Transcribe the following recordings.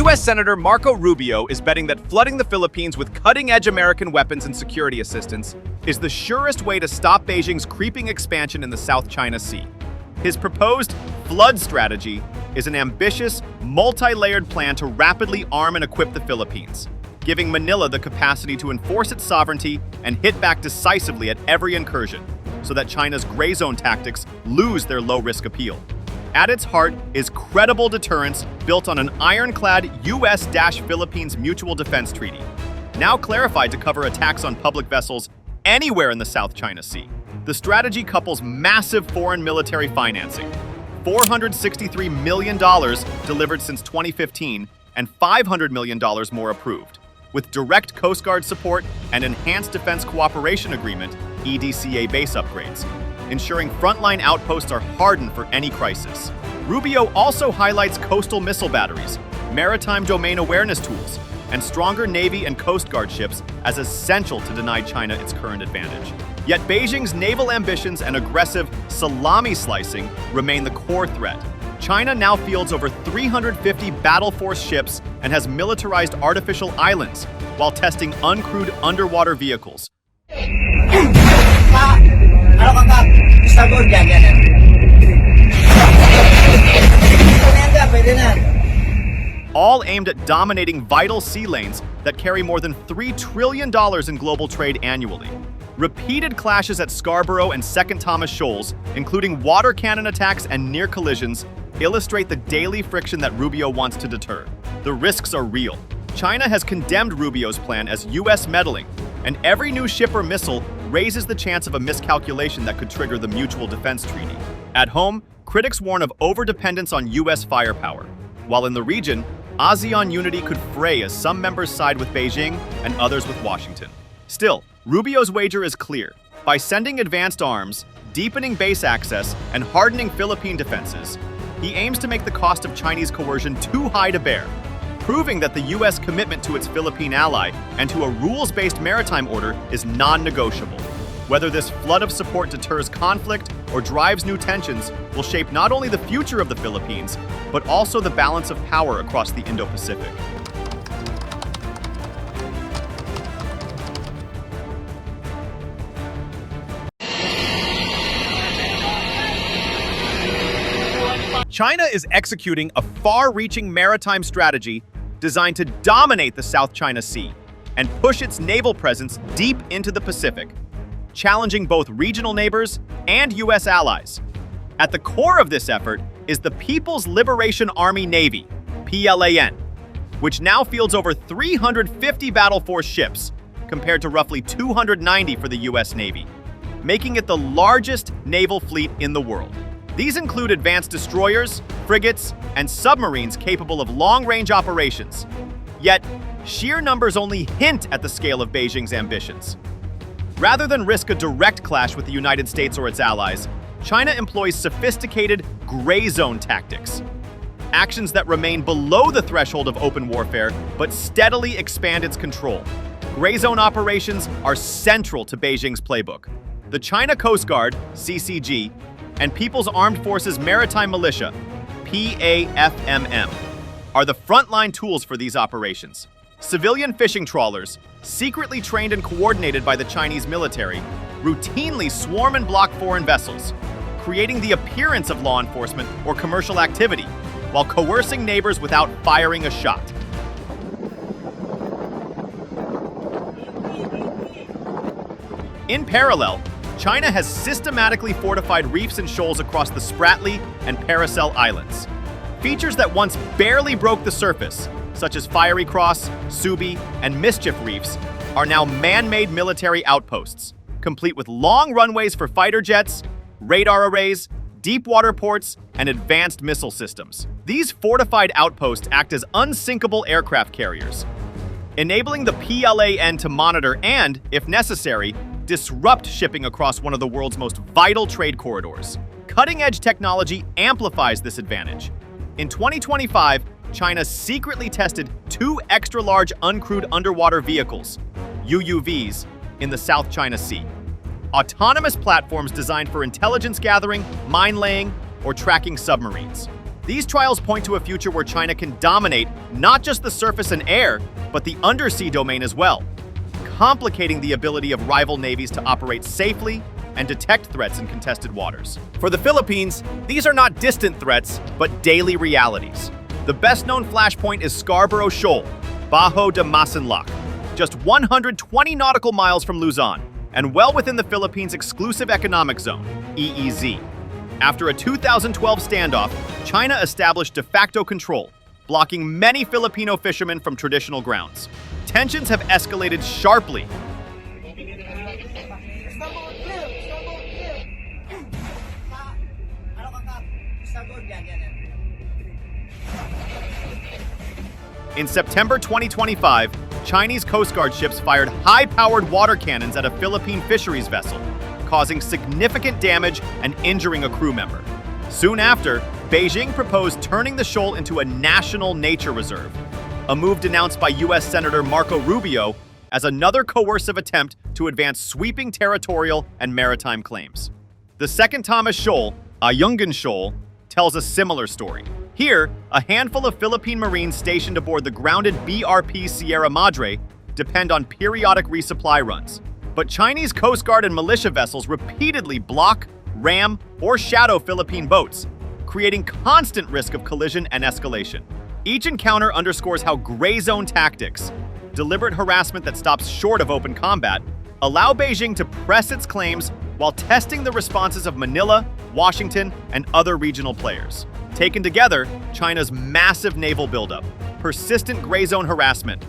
U.S. Senator Marco Rubio is betting that flooding the Philippines with cutting-edge American weapons and security assistance is the surest way to stop Beijing's creeping expansion in the South China Sea. His proposed flood strategy is an ambitious, multi-layered plan to rapidly arm and equip the Philippines, giving Manila the capacity to enforce its sovereignty and hit back decisively at every incursion, so that China's gray zone tactics lose their low-risk appeal. At its heart is credible deterrence built on an ironclad U.S.-Philippines Mutual Defense Treaty, now clarified to cover attacks on public vessels anywhere in the South China Sea. The strategy couples massive foreign military financing, $463 million delivered since 2015 and $500 million more approved, with direct Coast Guard support and Enhanced Defense Cooperation Agreement (EDCA) base upgrades, ensuring frontline outposts are hardened for any crisis. Rubio also highlights coastal missile batteries, maritime domain awareness tools, and stronger Navy and Coast Guard ships as essential to deny China its current advantage. Yet Beijing's naval ambitions and aggressive salami slicing remain the core threat. China now fields over 350 battle force ships and has militarized artificial islands while testing uncrewed underwater vehicles. All aimed at dominating vital sea lanes that carry more than $3 trillion in global trade annually. Repeated clashes at Scarborough and Second Thomas Shoals, including water cannon attacks and near collisions, illustrate the daily friction that Rubio wants to deter. The risks are real. China has condemned Rubio's plan as U.S. meddling, and every new ship or missile raises the chance of a miscalculation that could trigger the Mutual Defense Treaty. At home, critics warn of overdependence on U.S. firepower, while in the region, ASEAN unity could fray as some members side with Beijing and others with Washington. Still, Rubio's wager is clear. By sending advanced arms, deepening base access, and hardening Philippine defenses, he aims to make the cost of Chinese coercion too high to bear, proving that the U.S. commitment to its Philippine ally and to a rules-based maritime order is non-negotiable. Whether this flood of support deters conflict or drives new tensions will shape not only the future of the Philippines, but also the balance of power across the Indo-Pacific. China is executing a far-reaching maritime strategy designed to dominate the South China Sea and push its naval presence deep into the Pacific, challenging both regional neighbors and U.S. allies. At the core of this effort is the People's Liberation Army Navy, PLAN, which now fields over 350 battle force ships, compared to roughly 290 for the U.S. Navy, making it the largest naval fleet in the world. These include advanced destroyers, frigates, and submarines capable of long-range operations. Yet, sheer numbers only hint at the scale of Beijing's ambitions. Rather than risk a direct clash with the United States or its allies, China employs sophisticated gray zone tactics. Actions that remain below the threshold of open warfare, but steadily expand its control. Gray zone operations are central to Beijing's playbook. The China Coast Guard, CCG, and People's Armed Forces Maritime Militia, PAFMM, are the frontline tools for these operations. Civilian fishing trawlers, secretly trained and coordinated by the Chinese military, routinely swarm and block foreign vessels, creating the appearance of law enforcement or commercial activity, while coercing neighbors without firing a shot. In parallel, China has systematically fortified reefs and shoals across the Spratly and Paracel Islands. Features that once barely broke the surface, such as Fiery Cross, Subi, and Mischief reefs, are now man-made military outposts, complete with long runways for fighter jets, radar arrays, deep water ports, and advanced missile systems. These fortified outposts act as unsinkable aircraft carriers, enabling the PLAN to monitor and, if necessary, disrupt shipping across one of the world's most vital trade corridors. Cutting-edge technology amplifies this advantage. In 2025, China secretly tested 2 extra-large uncrewed underwater vehicles, UUVs, in the South China Sea. Autonomous platforms designed for intelligence gathering, mine laying, or tracking submarines. These trials point to a future where China can dominate not just the surface and air, but the undersea domain as well, complicating the ability of rival navies to operate safely and detect threats in contested waters. For the Philippines, these are not distant threats, but daily realities. The best-known flashpoint is Scarborough Shoal, Bajo de Masinloc, just 120 nautical miles from Luzon, and well within the Philippines' exclusive economic zone, EEZ. After a 2012 standoff, China established de facto control, blocking many Filipino fishermen from traditional grounds. Tensions have escalated sharply. In September 2025, Chinese Coast Guard ships fired high-powered water cannons at a Philippine fisheries vessel, causing significant damage and injuring a crew member. Soon after, Beijing proposed turning the shoal into a national nature reserve, a move denounced by U.S. Senator Marco Rubio as another coercive attempt to advance sweeping territorial and maritime claims. The Second Thomas Shoal, Ayungin Shoal, tells a similar story. Here, a handful of Philippine Marines stationed aboard the grounded BRP Sierra Madre depend on periodic resupply runs. But Chinese Coast Guard and militia vessels repeatedly block, ram, or shadow Philippine boats, creating constant risk of collision and escalation. Each encounter underscores how gray zone tactics, deliberate harassment that stops short of open combat, allow Beijing to press its claims while testing the responses of Manila, Washington, and other regional players. Taken together, China's massive naval buildup, persistent gray zone harassment,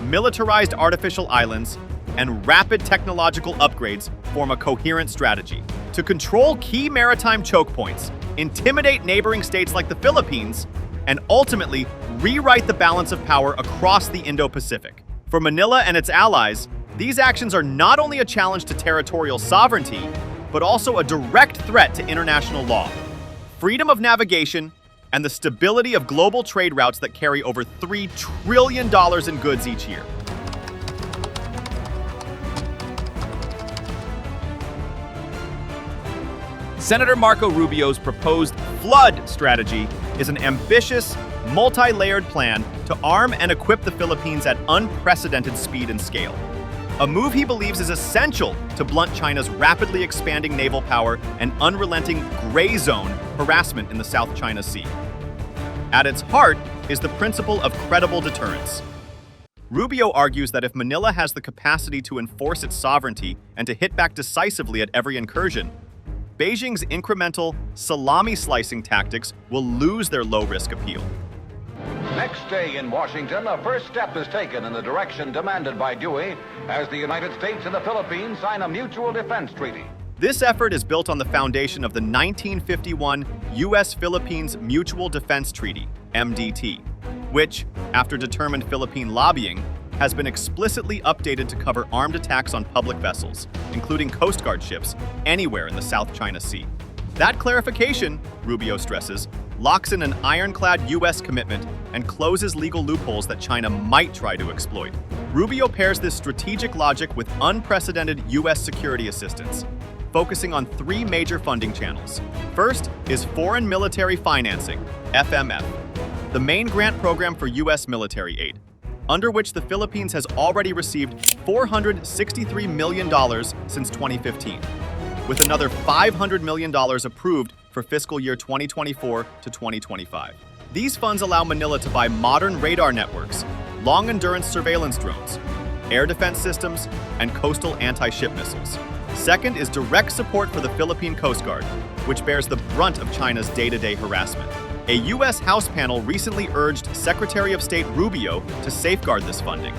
militarized artificial islands, and rapid technological upgrades form a coherent strategy to control key maritime choke points, intimidate neighboring states like the Philippines, and ultimately rewrite the balance of power across the Indo-Pacific. For Manila and its allies, these actions are not only a challenge to territorial sovereignty, but also a direct threat to international law, freedom of navigation, and the stability of global trade routes that carry over $3 trillion in goods each year. Senator Marco Rubio's proposed flood strategy is an ambitious, multi-layered plan to arm and equip the Philippines at unprecedented speed and scale. A move he believes is essential to blunt China's rapidly expanding naval power and unrelenting gray zone harassment in the South China Sea. At its heart is the principle of credible deterrence. Rubio argues that if Manila has the capacity to enforce its sovereignty and to hit back decisively at every incursion, Beijing's incremental, salami-slicing tactics will lose their low-risk appeal. Next day in Washington, a first step is taken in the direction demanded by Dewey as the United States and the Philippines sign a mutual defense treaty. This effort is built on the foundation of the 1951 U.S.-Philippines Mutual Defense Treaty, MDT, which, after determined Philippine lobbying, has been explicitly updated to cover armed attacks on public vessels, including Coast Guard ships, anywhere in the South China Sea. That clarification, Rubio stresses, locks in an ironclad U.S. commitment and closes legal loopholes that China might try to exploit. Rubio pairs this strategic logic with unprecedented U.S. security assistance, focusing on three major funding channels. First is Foreign Military Financing, FMF, the main grant program for U.S. military aid, under which the Philippines has already received $463 million since 2015, with another $500 million approved for fiscal year 2024 to 2025. These funds allow Manila to buy modern radar networks, long-endurance surveillance drones, air defense systems, and coastal anti-ship missiles. Second is direct support for the Philippine Coast Guard, which bears the brunt of China's day-to-day harassment. A U.S. House panel recently urged Secretary of State Rubio to safeguard this funding,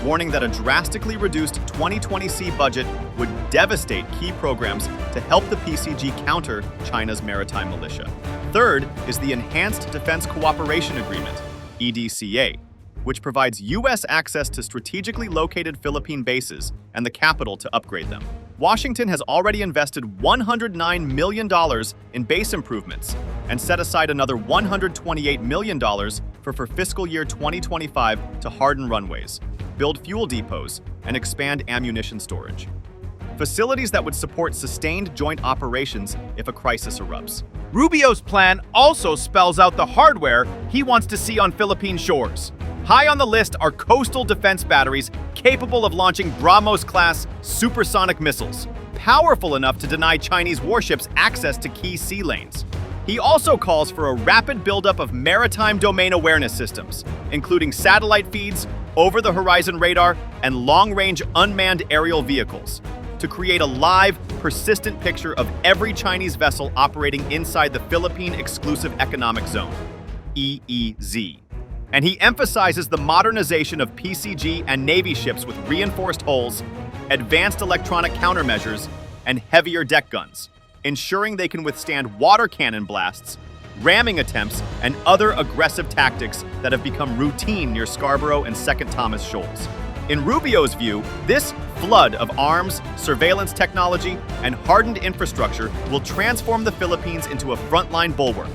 warning that a drastically reduced 2020 budget would devastate key programs to help the PCG counter China's maritime militia. Third is the Enhanced Defense Cooperation Agreement, EDCA, which provides U.S. access to strategically located Philippine bases and the capital to upgrade them. Washington has already invested $109 million in base improvements and set aside another $128 million for fiscal year 2025 to harden runways, build fuel depots, and expand ammunition storage. facilities that would support sustained joint operations if a crisis erupts. Rubio's plan also spells out the hardware he wants to see on Philippine shores. High on the list are coastal defense batteries capable of launching BrahMos-class supersonic missiles, powerful enough to deny Chinese warships access to key sea lanes. He also calls for a rapid buildup of maritime domain awareness systems, including satellite feeds, over-the-horizon radar, and long-range unmanned aerial vehicles, to create a live, persistent picture of every Chinese vessel operating inside the Philippine Exclusive Economic Zone, EEZ. And he emphasizes the modernization of PCG and Navy ships with reinforced hulls, advanced electronic countermeasures, and heavier deck guns, ensuring they can withstand water cannon blasts, ramming attempts, and other aggressive tactics that have become routine near Scarborough and Second Thomas Shoals. In Rubio's view, this flood of arms, surveillance technology, and hardened infrastructure will transform the Philippines into a frontline bulwark,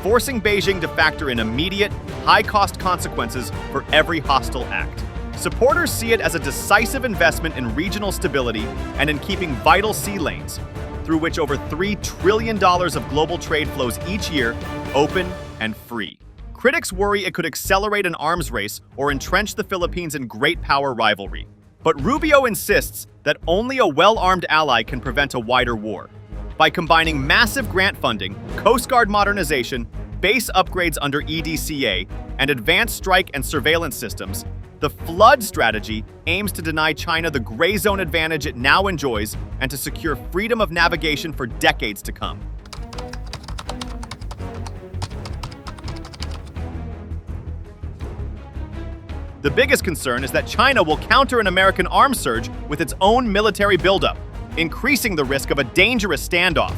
forcing Beijing to factor in immediate, high-cost consequences for every hostile act. Supporters see it as a decisive investment in regional stability and in keeping vital sea lanes, through which over $3 trillion of global trade flows each year, open and free. Critics worry it could accelerate an arms race or entrench the Philippines in great power rivalry. But Rubio insists that only a well-armed ally can prevent a wider war. By combining massive grant funding, Coast Guard modernization, base upgrades under EDCA, and advanced strike and surveillance systems, the flood strategy aims to deny China the gray zone advantage it now enjoys and to secure freedom of navigation for decades to come. The biggest concern is that China will counter an American arms surge with its own military buildup, increasing the risk of a dangerous standoff.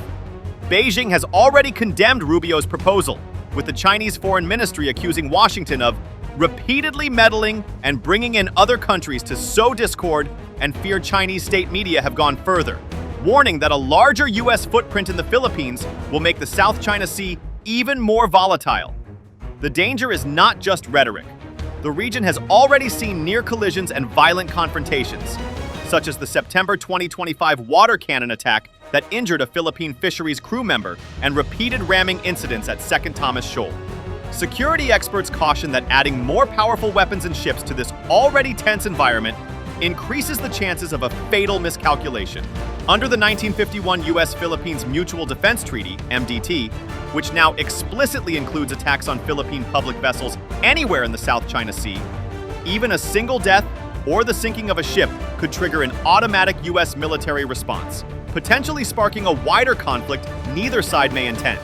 Beijing has already condemned Rubio's proposal, with the Chinese Foreign Ministry accusing Washington of repeatedly meddling and bringing in other countries to sow discord, and fear Chinese state media have gone further, warning that a larger U.S. footprint in the Philippines will make the South China Sea even more volatile. The danger is not just rhetoric. The region has already seen near collisions and violent confrontations, such as the September 2025 water cannon attack that injured a Philippine fisheries crew member and repeated ramming incidents at Second Thomas Shoal. Security experts caution that adding more powerful weapons and ships to this already tense environment increases the chances of a fatal miscalculation. Under the 1951 U.S.-Philippines Mutual Defense Treaty, MDT, which now explicitly includes attacks on Philippine public vessels anywhere in the South China Sea, even a single death or the sinking of a ship could trigger an automatic U.S. military response, potentially sparking a wider conflict neither side may intend.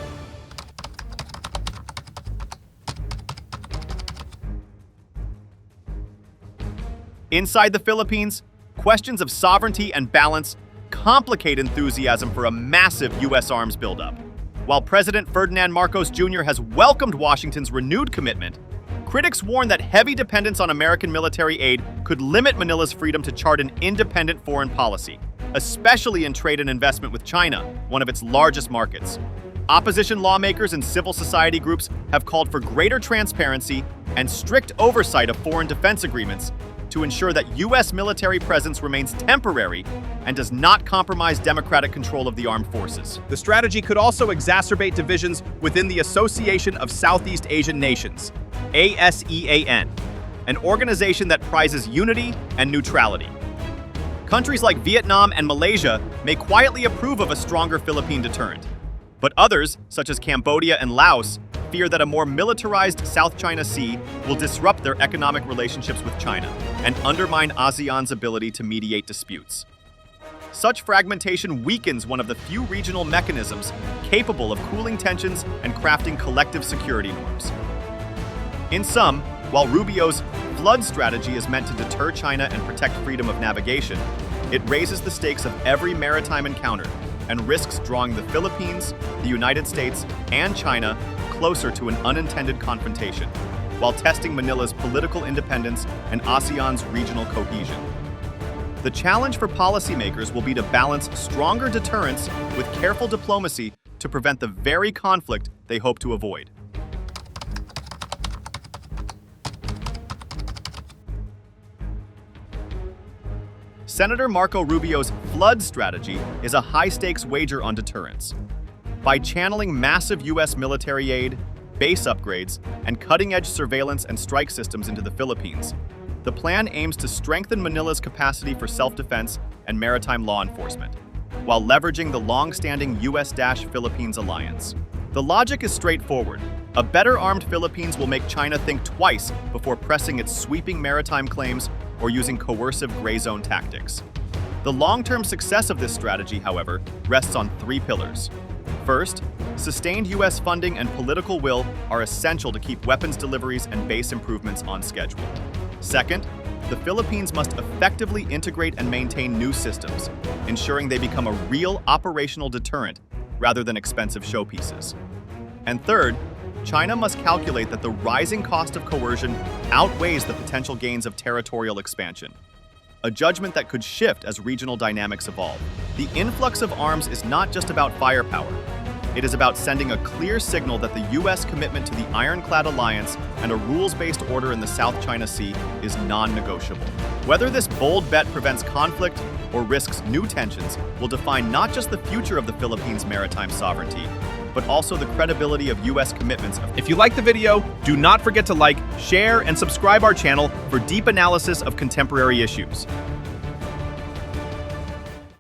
Inside the Philippines, questions of sovereignty and balance complicate enthusiasm for a massive U.S. arms buildup. While President Ferdinand Marcos Jr. has welcomed Washington's renewed commitment, critics warn that heavy dependence on American military aid could limit Manila's freedom to chart an independent foreign policy, especially in trade and investment with China, one of its largest markets. Opposition lawmakers and civil society groups have called for greater transparency and strict oversight of foreign defense agreements to ensure that U.S. military presence remains temporary and does not compromise democratic control of the armed forces. The strategy could also exacerbate divisions within the Association of Southeast Asian Nations, ASEAN, an organization that prizes unity and neutrality. Countries like Vietnam and Malaysia may quietly approve of a stronger Philippine deterrent, but others, such as Cambodia and Laos, fear that a more militarized South China Sea will disrupt their economic relationships with China and undermine ASEAN's ability to mediate disputes. Such fragmentation weakens one of the few regional mechanisms capable of cooling tensions and crafting collective security norms. In sum, while Rubio's flood strategy is meant to deter China and protect freedom of navigation, it raises the stakes of every maritime encounter and risks drawing the Philippines, the United States, and China closer to an unintended confrontation, while testing Manila's political independence and ASEAN's regional cohesion. The challenge for policymakers will be to balance stronger deterrence with careful diplomacy to prevent the very conflict they hope to avoid. Senator Marco Rubio's flood strategy is a high-stakes wager on deterrence. By channeling massive U.S. military aid, base upgrades, and cutting-edge surveillance and strike systems into the Philippines, the plan aims to strengthen Manila's capacity for self-defense and maritime law enforcement, while leveraging the long-standing U.S.-Philippines alliance. The logic is straightforward. A better-armed Philippines will make China think twice before pressing its sweeping maritime claims or using coercive gray zone tactics. The long-term success of this strategy, however, rests on three pillars. First, sustained U.S. funding and political will are essential to keep weapons deliveries and base improvements on schedule. Second, the Philippines must effectively integrate and maintain new systems, ensuring they become a real operational deterrent rather than expensive showpieces. And third, China must calculate that the rising cost of coercion outweighs the potential gains of territorial expansion, a judgment that could shift as regional dynamics evolve. The influx of arms is not just about firepower. It is about sending a clear signal that the U.S. commitment to the ironclad alliance and a rules-based order in the South China Sea is non-negotiable. Whether this bold bet prevents conflict or risks new tensions will define not just the future of the Philippines' maritime sovereignty, but also the credibility of U.S. commitments. If you liked the video, do not forget to like, share, and subscribe our channel for deep analysis of contemporary issues.